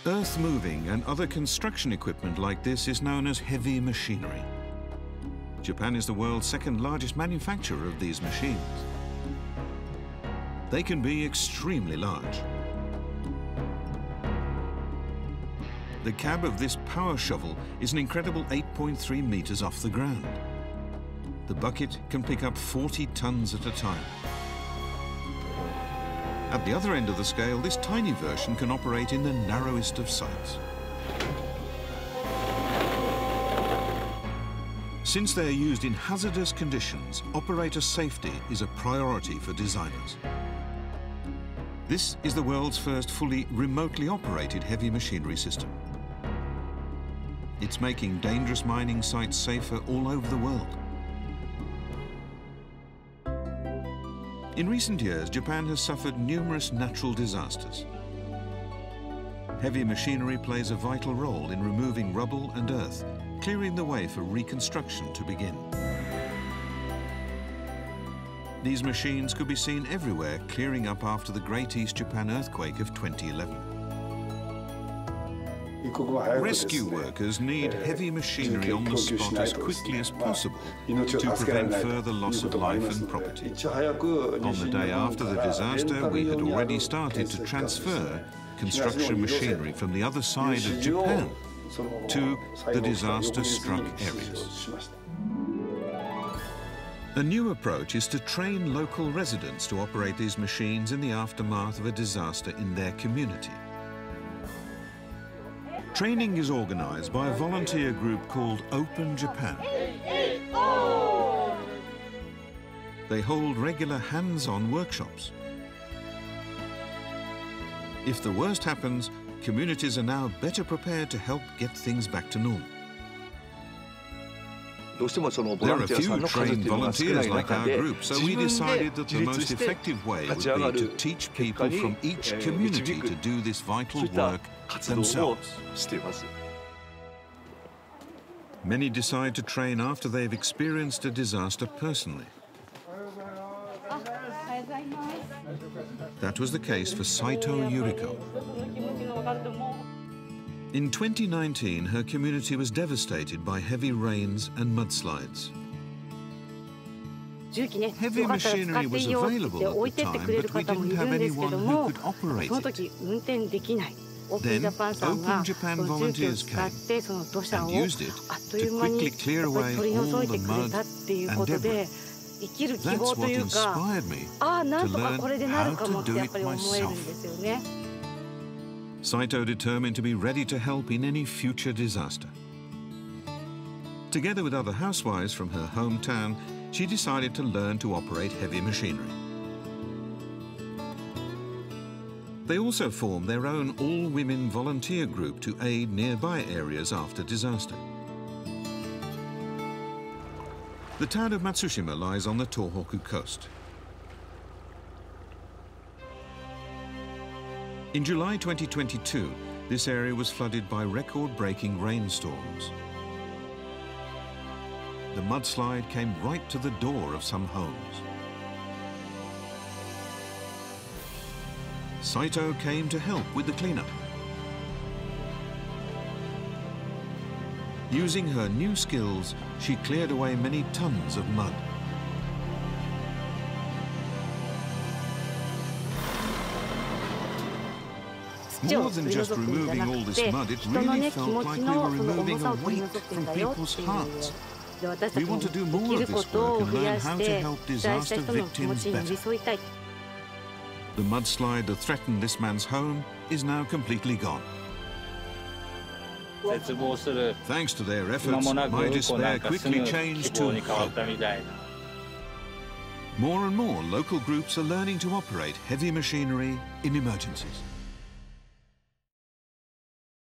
Earth-moving and other construction equipment like this is known as heavy machinery. Japan is the world's second largest manufacturer of these machines. They can be extremely large. The cab of this power shovel is an incredible 8.3 meters off the ground. The bucket can pick up 40 tons at a time. At the other end of the scale, this tiny version can operate in the narrowest of sites. Since they are used in hazardous conditions, operator safety is a priority for designers. This is the world's first fully remotely operated heavy machinery system. It's making dangerous mining sites safer all over the world. In recent years, Japan has suffered numerous natural disasters. Heavy machinery plays a vital role in removing rubble and earth, clearing the way for reconstruction to begin. These machines could be seen everywhere, clearing up after the Great East Japan earthquake of 2011. Rescue workers need heavy machinery on the spot as quickly as possible to prevent further loss of life and property. On the day after the disaster, we had already started to transfer construction machinery from the other side of Japan to the disaster-struck areas. A new approach is to train local residents to operate these machines in the aftermath of a disaster in their community. Training is organized by a volunteer group called Open Japan. They hold regular hands-on workshops. If the worst happens, communities are now better prepared to help get things back to normal. There are few trained volunteers like our group, so we decided that the most effective way would be to teach people from each community to do this vital work themselves. Many decide to train after they've experienced a disaster personally. That was the case for Saito Yuriko. In 2019, her community was devastated by heavy rains and mudslides. Heavy machinery was available at the time, but we didn't have anyone who could operate it. Then, Open Japan volunteers came and used it to quickly clear away all the mud and debris. That's what inspired me to learn how to do it myself. Saito determined to be ready to help in any future disaster. Together with other housewives from her hometown, she decided to learn to operate heavy machinery. They also formed their own all-women volunteer group to aid nearby areas after disaster. The town of Matsushima lies on the Tohoku coast. In July 2022, this area was flooded by record-breaking rainstorms. The mudslide came right to the door of some homes. Saito came to help with the cleanup. Using her new skills, she cleared away many tons of mud. More than just removing all this mud, it really felt like we were removing a weight from people's hearts. We want to do more of this work and learn how to help disaster victims better. The mudslide that threatened this man's home is now completely gone. Thanks to their efforts, my despair quickly changed to hope. More and more local groups are learning to operate heavy machinery in emergencies.